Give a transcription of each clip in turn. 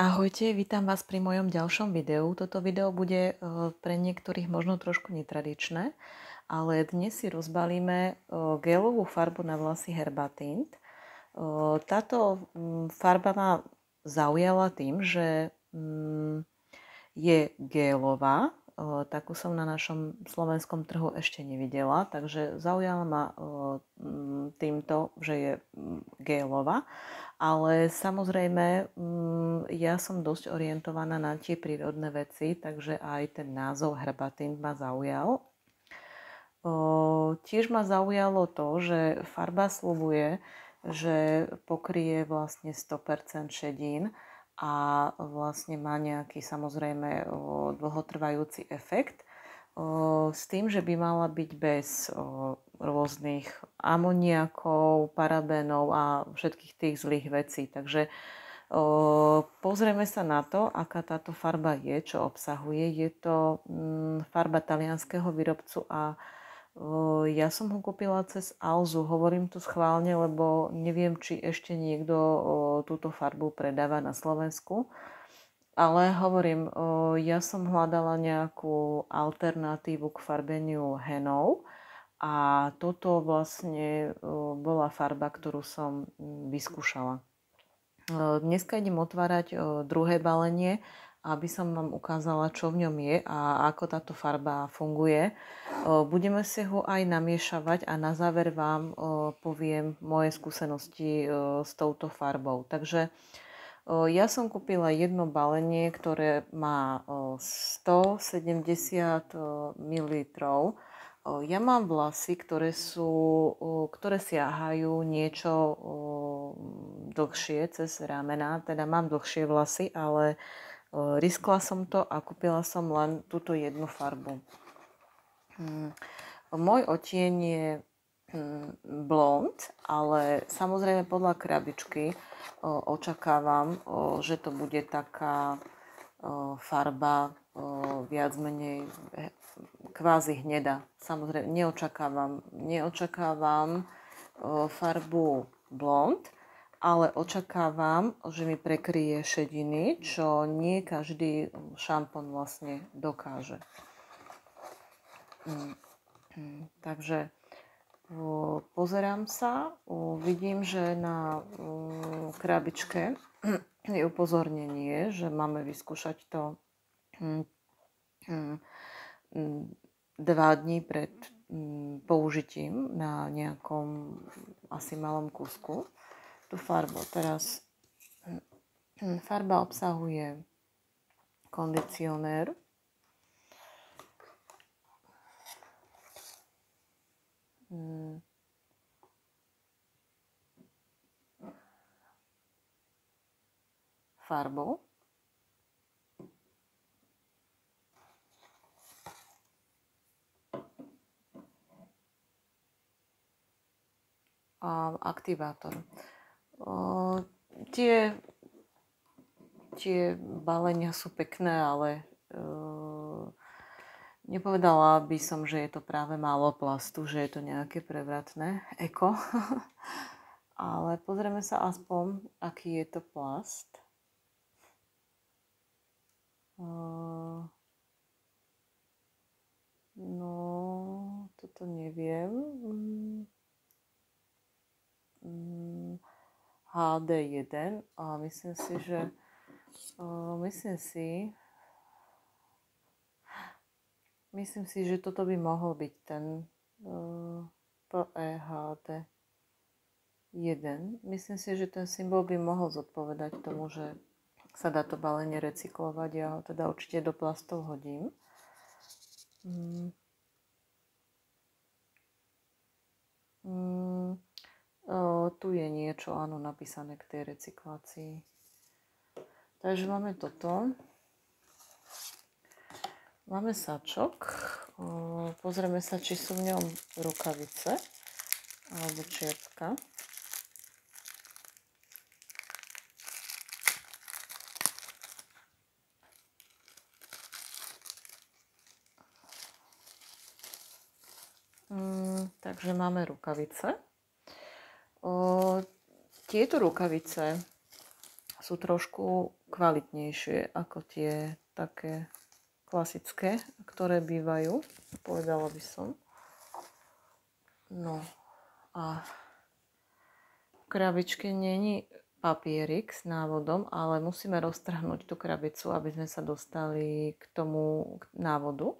Ahojte, vítam vás pri mojom ďalšom videu. Toto video bude pre niektorých možno trošku netradičné, ale dnes si rozbalíme gelovú farbu na vlasy Herbatint. Táto farba ma zaujala tým, že je gélová. Takú som na našom slovenskom trhu ešte nevidela, takže zaujala ma týmto, že je gélová. Ale samozrejme, ja som dosť orientovaná na tie prírodné veci, takže aj ten názov Herbatint ma zaujal. Tiež ma zaujalo to, že farba sľubuje, že pokrie vlastne 100% šedín a vlastne má nejaký samozrejme dlhotrvajúci efekt. S tým, že by mala byť bez rôznych amoniakov, parabénov a všetkých tých zlých vecí. Takže pozrieme sa na to, aká táto farba je, čo obsahuje. Je to farba talianskeho výrobcu a ja som ho kúpila cez Alzu. Hovorím to schválne, lebo neviem, či ešte niekto túto farbu predáva na Slovensku. Ale hovorím, ja som hľadala nejakú alternatívu k farbeniu henou a toto vlastne bola farba, ktorú som vyskúšala. Dneska idem otvárať druhé balenie, aby som vám ukázala, čo v ňom je a ako táto farba funguje. Budeme si ho aj namiešavať a na záver vám poviem moje skúsenosti s touto farbou. Takže ja som kúpila jedno balenie, ktoré má 170 ml. Ja mám vlasy, ktoré siahajú niečo dlhšie cez ramená, teda mám dlhšie vlasy, ale riskla som to a kúpila som len túto jednu farbu. Môj odtieň je blond, ale samozrejme podľa krabičky očakávam, že to bude taká farba viac menej kvázi hneda. Samozrejme neočakávam farbu blond, ale očakávam, že mi prekryje šediny, čo nie každý šampón vlastne dokáže. Takže pozerám sa, vidím, že na krabičke je upozornenie, že máme vyskúšať to 2 dní pred použitím na nejakom asi malom kúsku tú farbu. Teraz farba obsahuje kondicionér, farbu, a aktivátor. Tie balenia sú pekné, ale nepovedala by som, že je to práve málo plastu, že je to nejaké prevratné eko. Ale pozrieme sa aspoň, aký je to plast. No, toto neviem. HD1 a myslím si, že toto by mohol byť ten PEHD1. Myslím si, že ten symbol by mohol zodpovedať tomu, že sa dá to balenie recyklovať. Ja ho teda určite do plastov hodím. Tu je niečo, áno, napísané k tej recyklácii. Takže máme toto. Máme sačok. Pozrieme sa, či sú v ňom rukavice alebo čiapka. Takže máme rukavice. Tieto rukavice sú trošku kvalitnejšie ako tie také klasické, ktoré bývajú, povedala by som. No a v krabičke není papierik s návodom, ale musíme roztrhnúť tú krabicu, aby sme sa dostali k tomu návodu.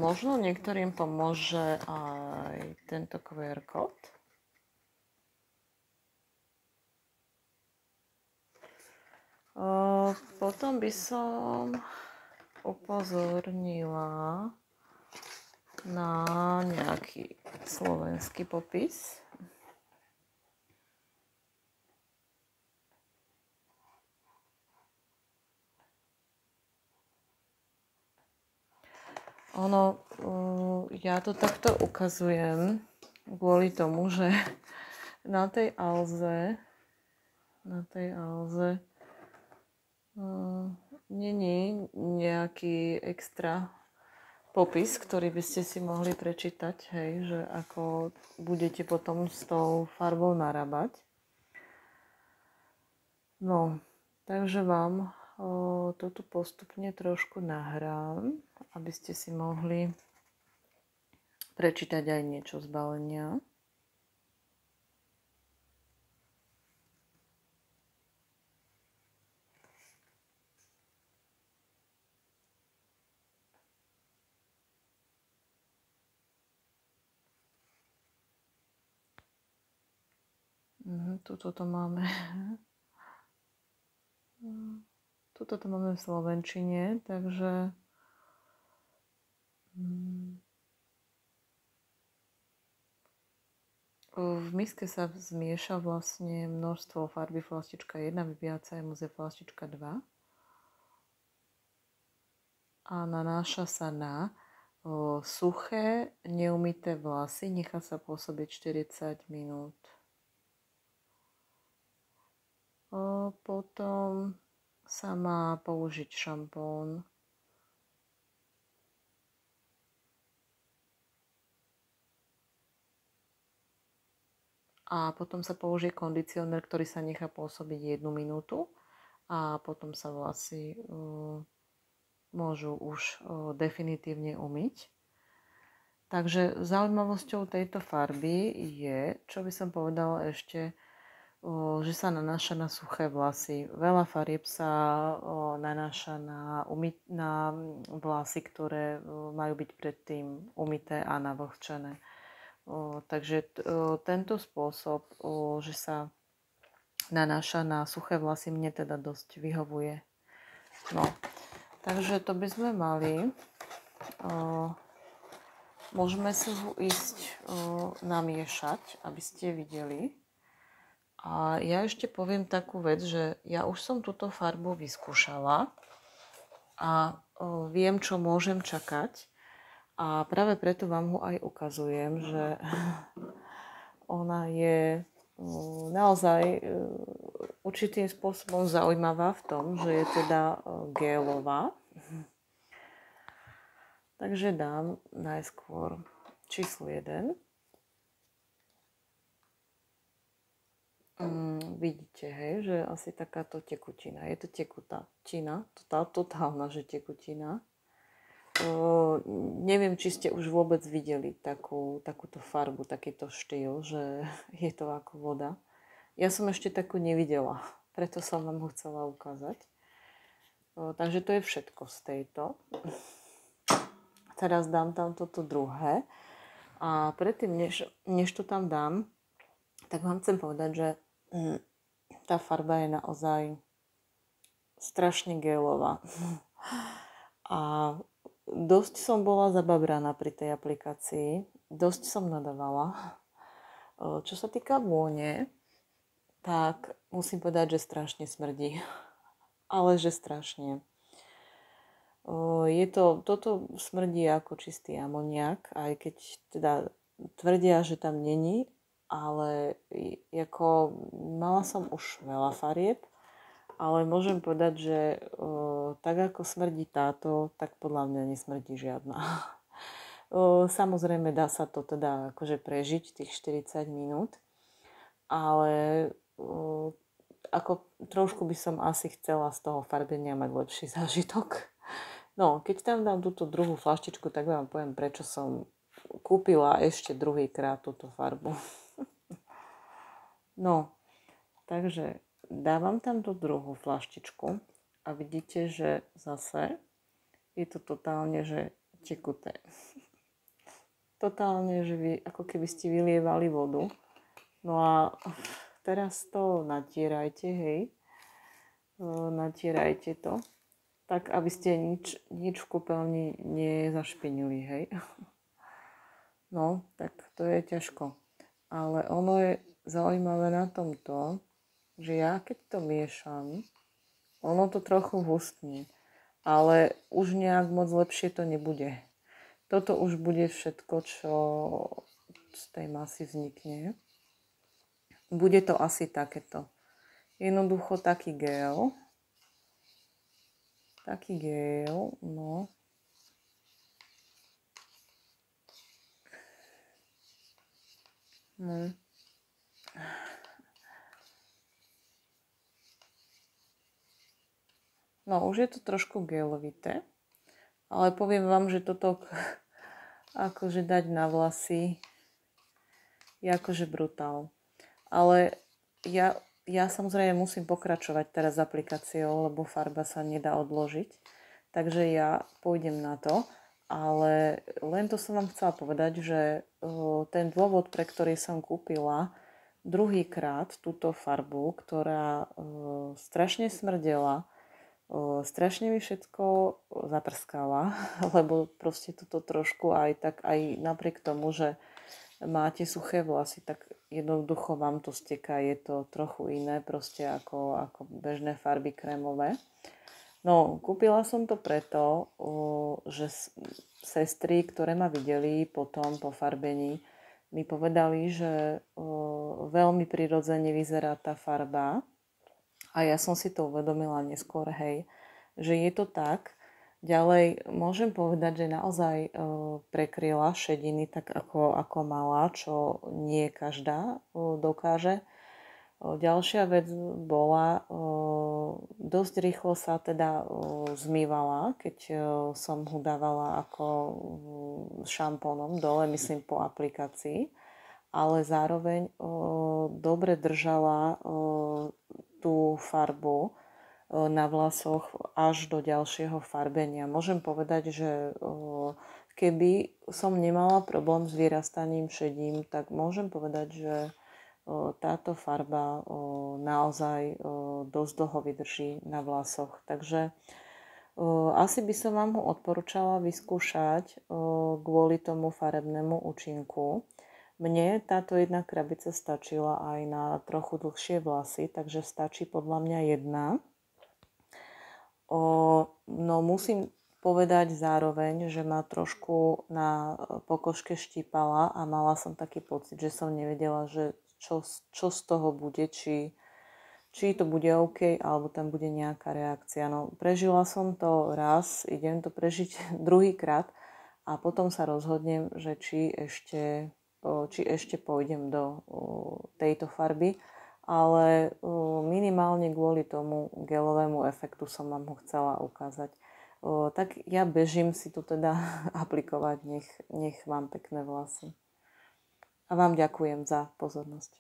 Možno niektorým pomôže aj tento QR kód. Potom by som upozornila na nejaký slovenský popis. Ja to takto ukazujem kvôli tomu, že na tej alze není nejaký extra popis, ktorý by ste si mohli prečítať, hej, že ako budete potom s tou farbou narábať. No, takže vám toto postupne trošku nahrám, aby ste si mohli prečítať aj niečo z balenia. Tuto to máme. Tuto to máme v slovenčine, takže v miske sa zmieša vlastne množstvo farby flastička 1, vybíjaca emulzia flastička 2 a nanáša sa na suché, neumyté vlasy, nechá sa pôsobiť 40 minút. Potom sa má použiť šampón. A potom sa použije kondicionér, ktorý sa nechá pôsobiť 1 minútu a potom sa vlasy môžu už definitívne umyť. Takže zaujímavosťou tejto farby je, čo by som povedala ešte, že sa nanáša na suché vlasy. Veľa farieb sa nanáša na vlasy, ktoré majú byť predtým umyté a navlhčené. Takže tento spôsob, že sa nanáša na suché vlasy, mne teda dosť vyhovuje. No, takže to by sme mali. Môžeme si ho ísť namiešať, aby ste videli. A ja ešte poviem takú vec, že ja už som túto farbu vyskúšala a viem, čo môžem čakať. A práve preto vám ho aj ukazujem, že ona je naozaj určitým spôsobom zaujímavá v tom, že je teda gélová. Takže dám najskôr číslo 1. Vidíte, hej, že asi takáto tekutina. Je to tekutina, totálna, že tekutina. Neviem, či ste už vôbec videli takúto farbu, takýto štýl, že je to ako voda. Ja som ešte takú nevidela, preto som vám ho chcela ukázať. Takže to je všetko z tejto. Teraz dám tam toto druhé. A predtým, než to tam dám, tak vám chcem povedať, že tá farba je naozaj strašne gélová. A dosť som bola zababraná pri tej aplikácii. Dosť som nadávala. Čo sa týka vône, tak musím povedať, že strašne smrdí. Ale že strašne. Toto smrdí ako čistý amoniak, aj keď teda tvrdia, že tam není, ale ako mala som už veľa farieb, ale môžem povedať, že tak ako smrdí táto, tak podľa mňa nesmrdí žiadna. Samozrejme dá sa to teda akože prežiť tých 40 minút, ale ako trošku by som asi chcela z toho farbenia mať lepší zážitok. No, keď tam dám túto druhú flaštičku, tak vám poviem, prečo som kúpila ešte druhýkrát túto farbu. No, takže dávam tam tú druhú flaštičku a vidíte, že zase je to totálne, že tekuté. Totálne, že vy, ako keby ste vylievali vodu. No a teraz to natierajte, hej. Natierajte to. Tak, aby ste nič v kúpeľni nezašpinili, hej. No, tak to je ťažko. Ale ono je zaujímavé na tomto, že ja keď to miešam, ono to trochu hustne, ale už nejak moc lepšie to nebude. Toto už bude všetko, čo z tej masy vznikne. Bude to asi takéto. Jednoducho taký gel. Taký gel, no. No, už je to trošku gelovité, ale poviem vám, že toto akože dať na vlasy je akože brutál. Ale ja samozrejme musím pokračovať teraz s aplikáciou, lebo farba sa nedá odložiť. Takže ja pôjdem na to, ale len to som vám chcela povedať, že ten dôvod, pre ktorý som kúpila druhýkrát túto farbu, ktorá strašne smrdela, strašne mi všetko zaprskala, lebo proste toto trošku aj napriek tomu, že máte suché vlasy, tak jednoducho vám to steká, je to trochu iné proste ako bežné farby krémové. No, kúpila som to preto, že sestry, ktoré ma videli potom po farbení, mi povedali, že veľmi prirodzene vyzerá tá farba. A ja som si to uvedomila neskôr, hej, že je to tak. Ďalej môžem povedať, že naozaj prekryla šediny tak ako mala, čo nie každá dokáže. Ďalšia vec bola, dosť rýchlo sa teda zmývala, keď som ho dávala ako šampónom dole, myslím po aplikácii, ale zároveň dobre držala tú farbu na vlasoch až do ďalšieho farbenia. Môžem povedať, že keby som nemala problém s vyrastaním šedím, tak môžem povedať, že táto farba naozaj dosť dlho vydrží na vlasoch. Takže asi by som vám ho odporúčala vyskúšať kvôli tomu farebnému účinku. Mne táto jedna krabica stačila aj na trochu dlhšie vlasy, takže stačí podľa mňa jedna. No musím povedať zároveň, že ma trošku na pokožke štípala a mala som taký pocit, že som nevedela, že čo z toho bude, či to bude OK, alebo tam bude nejaká reakcia. No, prežila som to raz, idem to prežiť druhýkrát a potom sa rozhodnem, že či ešte pôjdem do tejto farby, ale minimálne kvôli tomu gelovému efektu som vám ho chcela ukázať. Tak ja bežím si tu teda aplikovať, nech mám pekné vlasy. A vám ďakujem za pozornosť.